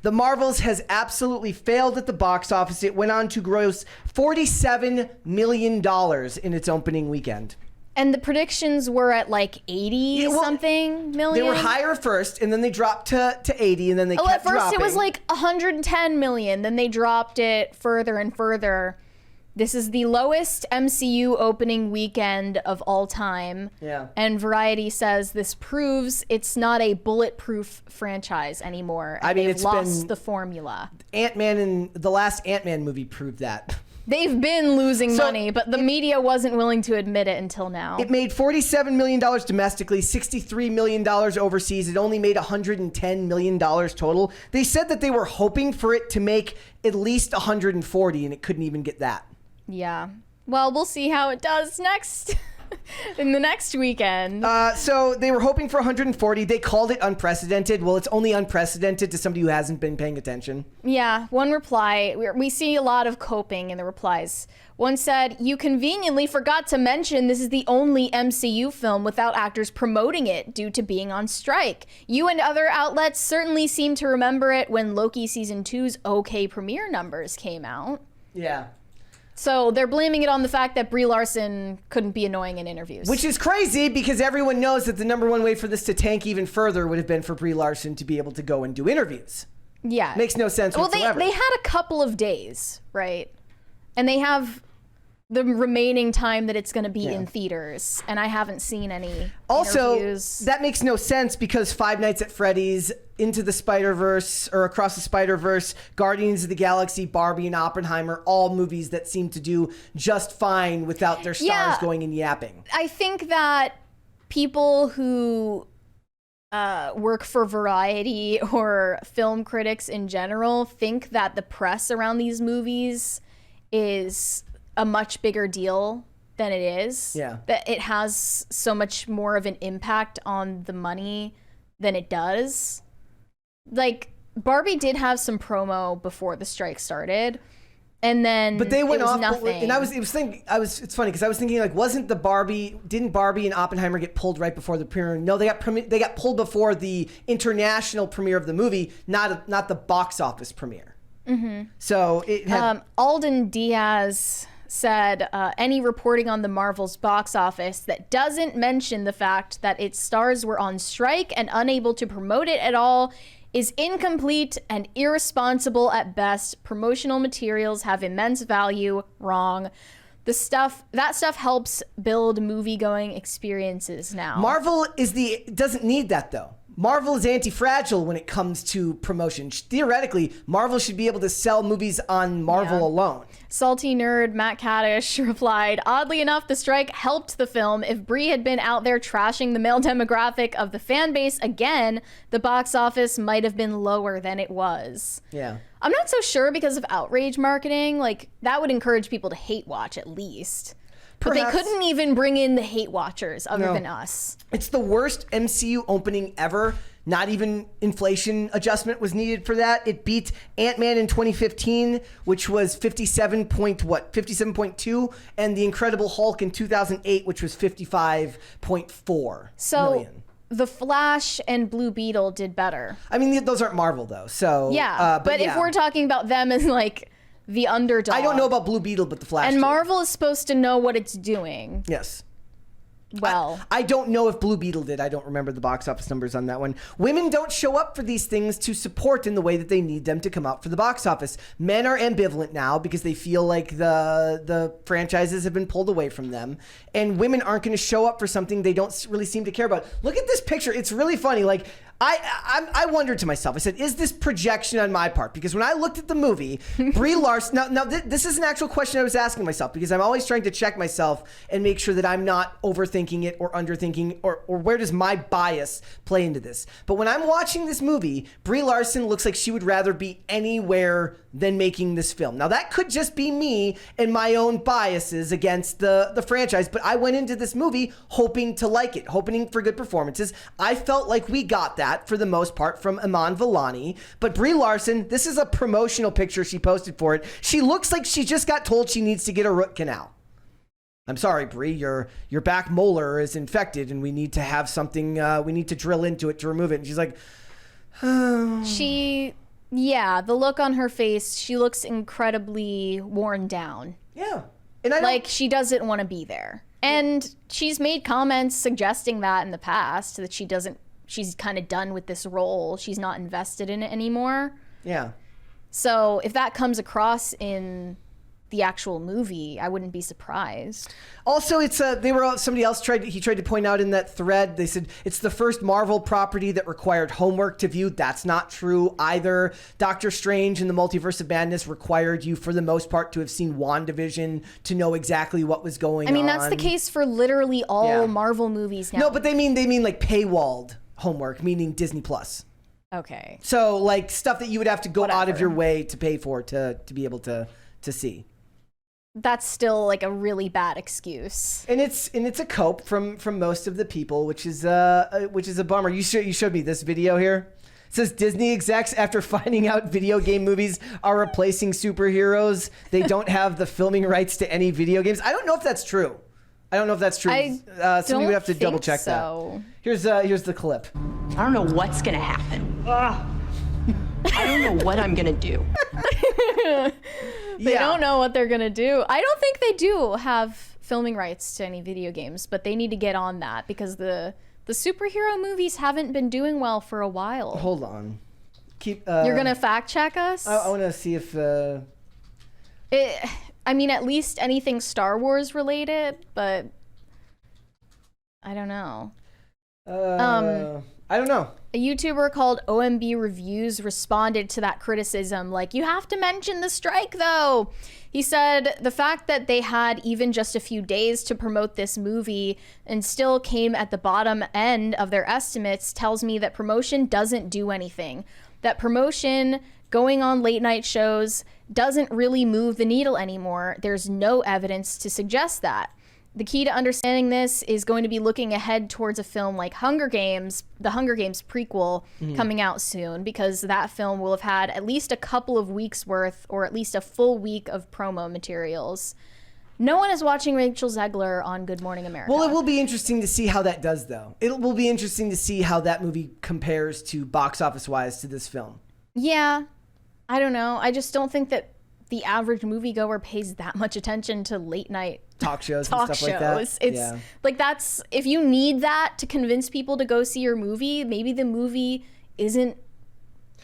The Marvels has absolutely failed at the box office. It went on to gross $47 million in its opening weekend. And the predictions were at like 80 something million. They were higher first, and then they dropped to 80, and then they kept at first dropping. It was like 110 million. Then they dropped it further and further. This is the lowest MCU opening weekend of all time. Yeah. And Variety says this proves it's not a bulletproof franchise anymore. I mean, they've lost the formula. Ant-Man and the last Ant-Man movie proved that. They've been losing money, but the media wasn't willing to admit it until now. It made $47 million domestically, $63 million overseas. It only made $110 million total. They said that they were hoping for it to make at least 140, and it couldn't even get that. Yeah. Well, we'll see how it does next. In the next weekend. So they were hoping for 140. They called it unprecedented. Well, it's only unprecedented to somebody who hasn't been paying attention. Yeah, one reply. We see a lot of coping in the replies. One said, "You conveniently forgot to mention this is the only MCU film without actors promoting it due to being on strike. You and other outlets certainly seem to remember it when Loki Season 2's OK premiere numbers came out." Yeah. So they're blaming it on the fact that Brie Larson couldn't be annoying in interviews. Which is crazy because everyone knows that the number one way for this to tank even further would have been for Brie Larson to be able to go and do interviews. Yeah. Makes no sense whatsoever. Well, they had a couple of days, right? And they have the remaining time that it's going to be in theaters, and I haven't seen any interviews. That makes no sense because Five Nights at Freddy's, Into the Spider-Verse, or Across the Spider-Verse, Guardians of the Galaxy, Barbie, and Oppenheimer, all movies that seem to do just fine without their stars going and yapping. I think that people who work for Variety or film critics in general think that the press around these movies is a much bigger deal than it is. Yeah. That it has so much more of an impact on the money than it does. Like, Barbie did have some promo before the strike started, and then but they went off nothing. And it's funny because I was thinking, like, didn't Barbie and Oppenheimer get pulled right before the premiere? No, they got pulled before the international premiere of the movie, not the box office premiere. Mm-hmm. So it had Alden Diaz said any reporting on the Marvel's box office that doesn't mention the fact that its stars were on strike and unable to promote it at all is incomplete and irresponsible at best. Promotional materials have immense value. Wrong. That stuff helps build movie-going experiences now. Marvel doesn't need that though. Marvel is anti-fragile when it comes to promotion. Theoretically, Marvel should be able to sell movies on Marvel alone. Salty nerd Matt Kaddish replied, "Oddly enough, the strike helped the film. If Brie had been out there trashing the male demographic of the fan base again, the box office might have been lower than it was." Yeah. I'm not so sure because of outrage marketing. Like, that would encourage people to hate watch at least. But they couldn't even bring in the hate watchers other than us. It's the worst MCU opening ever. Not even inflation adjustment was needed for that. It beat Ant-Man in 2015, which was 57.2, and The Incredible Hulk in 2008, which was 55.4 million. The Flash and Blue Beetle did better. I mean, those aren't Marvel though. So yeah, but if we're talking about them as like the underdog. I don't know about Blue Beetle, but the Flash. And Marvel is supposed to know what it's doing. Yes. Well, I don't know if Blue Beetle did. I don't remember the box office numbers on that one. Women don't show up for these things to support in the way that they need them to come out for the box office. Men are ambivalent now because they feel like the franchises have been pulled away from them. And women aren't going to show up for something they don't really seem to care about. Look at this picture. It's really funny. Like, I wondered to myself, I said, is this projection on my part? Because when I looked at the movie, Brie Larson, now this is an actual question I was asking myself because I'm always trying to check myself and make sure that I'm not overthinking it or underthinking or where does my bias play into this. But when I'm watching this movie, Brie Larson looks like she would rather be anywhere than making this film. Now that could just be me and my own biases against the franchise, but I went into this movie hoping to like it, hoping for good performances. I felt like we got that for the most part from Iman Vellani, but Brie Larson, this is a promotional picture she posted for it. She looks like she just got told she needs to get a root canal. I'm sorry, Brie, your back molar is infected and we need to have something, we need to drill into it to remove it. And she's like, she Yeah, the look on her face, she looks incredibly worn down. Yeah. And I don't... Like, she doesn't want to be there. And she's made comments suggesting that in the past, that she's kind of done with this role. She's not invested in it anymore. Yeah. So if that comes across in the actual movie, I wouldn't be surprised. Also, it's somebody else tried to point out in that thread, they said it's the first Marvel property that required homework to view. That's not true either. Doctor Strange and the Multiverse of Madness required you, for the most part, to have seen WandaVision to know exactly what was going on. I mean, that's the case for literally all Marvel movies now. No, but they mean like paywalled homework, meaning Disney Plus. Okay. So like stuff that you would have to go out of your way to pay for to be able to see. That's still like a really bad excuse. And it's a cope from most of the people, which is a bummer. You showed me this video here. It says Disney execs, after finding out video game movies are replacing superheroes, they don't have the filming rights to any video games. I don't know if that's true. Somebody would have to double check that. Here's the clip. I don't know what's gonna happen. I don't know what I'm gonna do. They don't know what they're gonna do. I don't think they do have filming rights to any video games, but they need to get on that because the superhero movies haven't been doing well for a while. Hold on. You're gonna fact check us? I want to see if. I mean, at least anything Star Wars related, but I don't know. I don't know. A YouTuber called OMB Reviews responded to that criticism, like, you have to mention the strike, though. He said the fact that they had even just a few days to promote this movie and still came at the bottom end of their estimates tells me that promotion doesn't do anything. That promotion, going on late night shows, doesn't really move the needle anymore. There's no evidence to suggest that. The key to understanding this is going to be looking ahead towards a film like Hunger Games, the Hunger Games prequel, coming out soon, because that film will have had at least a couple of weeks worth, or at least a full week of promo materials. No one is watching Rachel Zegler on Good Morning America. Well, it will be interesting to see how that does, though. It will be interesting to see how that movie compares to box office-wise to this film. Yeah, I don't know. I just don't think that the average moviegoer pays that much attention to late night talk shows and stuff like that. It's like, that's, if you need that to convince people to go see your movie, maybe the movie isn't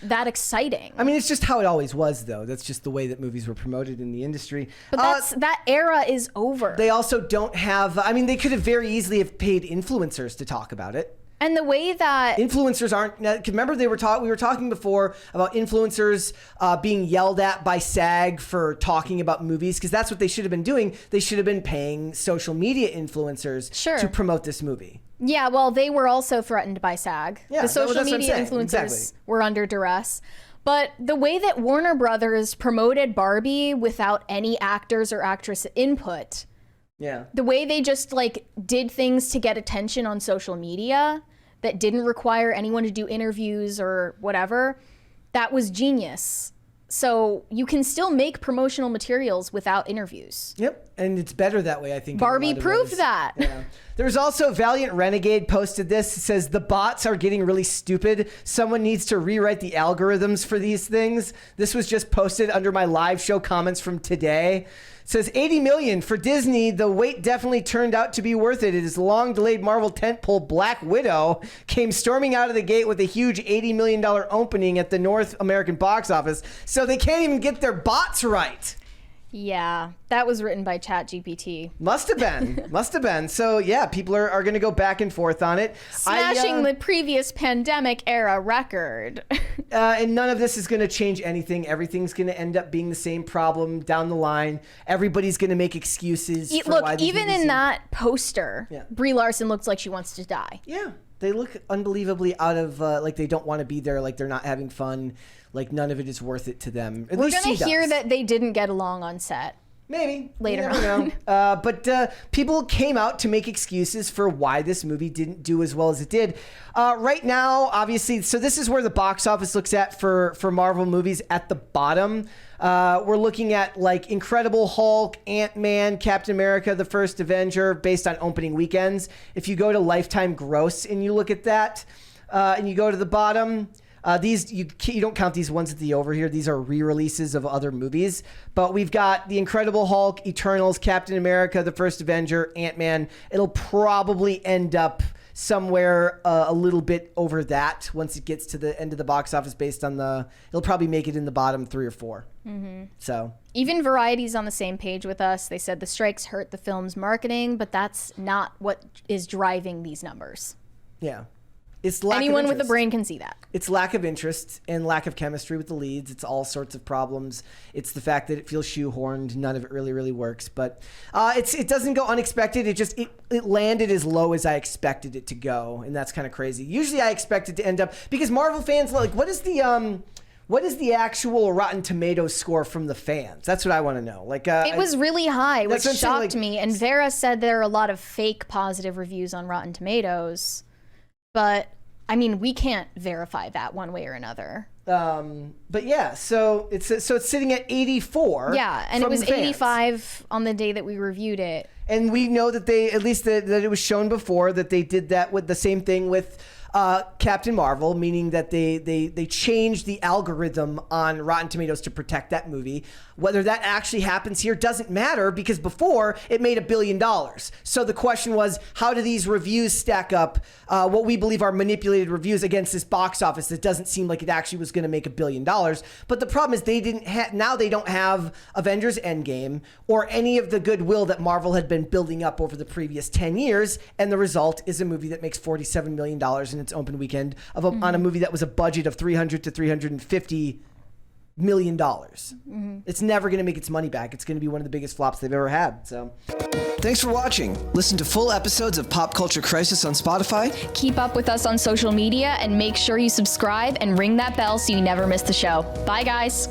that exciting. I mean, it's just how it always was, though. That's just the way that movies were promoted in the industry. But that era is over. They also don't have, I mean, they could have very easily have paid influencers to talk about it. And the way that influencers aren't, remember we were talking before about influencers being yelled at by SAG for talking about movies, because that's what they should have been doing. They should have been paying social media influencers to promote this movie. Yeah, well, they were also threatened by SAG. Yeah, the social media influencers were under duress. But the way that Warner Brothers promoted Barbie without any actors or actress input, the way they just like did things to get attention on social media that didn't require anyone to do interviews or whatever, that was genius. So you can still make promotional materials without interviews. Yep, and it's better that way, I think. Barbie proved that. Yeah. There's also Valiant Renegade posted this. It says, the bots are getting really stupid. Someone needs to rewrite the algorithms for these things. This was just posted under my live show comments from today. It says, 80 million for Disney. The wait definitely turned out to be worth it. It is long delayed Marvel tentpole Black Widow came storming out of the gate with a huge $80 million opening at the North American box office. So they can't even get their bots right. Yeah, that was written by ChatGPT. Must have been. So yeah, people are going to go back and forth on it. Smashing the previous pandemic era record. And none of this is going to change anything. Everything's going to end up being the same problem down the line. Everybody's going to make excuses for why these even in that poster, Brie Larson looks like she wants to die. Yeah, they look unbelievably out of, like they don't want to be there, like they're not having fun. Like none of it is worth it to them. We're going to hear that they didn't get along on set. Maybe. Later on. But people came out to make excuses for why this movie didn't do as well as it did. Right now, obviously, so this is where the box office looks at for Marvel movies at the bottom. We're looking at like Incredible Hulk, Ant-Man, Captain America, The First Avenger, based on opening weekends. If you go to Lifetime Gross and you look at that, and you go to the bottom, These you don't count these ones at the over here. These are re-releases of other movies. But we've got The Incredible Hulk, Eternals, Captain America, The First Avenger, Ant-Man. It'll probably end up somewhere a little bit over that once it gets to the end of the box office based on it'll probably make it in the bottom 3 or 4. So even Variety's on the same page with us. They said the strikes hurt the film's marketing, but that's not what is driving these numbers. Yeah. It's lack Anyone of with a interest. brain can see that. It's lack of interest and lack of chemistry with the leads. It's all sorts of problems. It's the fact that it feels shoehorned. None of it really works. But it doesn't go unexpected. It landed as low as I expected it to go, and that's kind of crazy. Usually I expect it to end up because Marvel fans like what is the actual Rotten Tomatoes score from the fans? That's what I want to know. Like it was really high, which what I'm saying, shocked me. And Vera said there are a lot of fake positive reviews on Rotten Tomatoes. But I mean, we can't verify that one way or another. But yeah, so it's sitting at 84. Yeah, and it from was the fans. 85 on the day that we reviewed it. And we know that they, at least that it was shown before, that they did that with the same thing with Captain Marvel, meaning that they changed the algorithm on Rotten Tomatoes to protect that movie. Whether that actually happens here doesn't matter because before it made $1 billion. So the question was, how do these reviews stack up, what we believe are manipulated reviews against this box office that doesn't seem like it actually was going to make $1 billion. But the problem is now they don't have Avengers Endgame or any of the goodwill that Marvel had been building up over the previous 10 years. And the result is a movie that makes $47 million in its open weekend on a movie that was a budget of $300 to $350 million. It's never going to make its money back. It's going to be one of the biggest flops they've ever had. So, thanks for watching. Listen to full episodes of Pop Culture Crisis on Spotify. Keep up with us on social media and make sure you subscribe and ring that bell so you never miss the show. Bye, guys.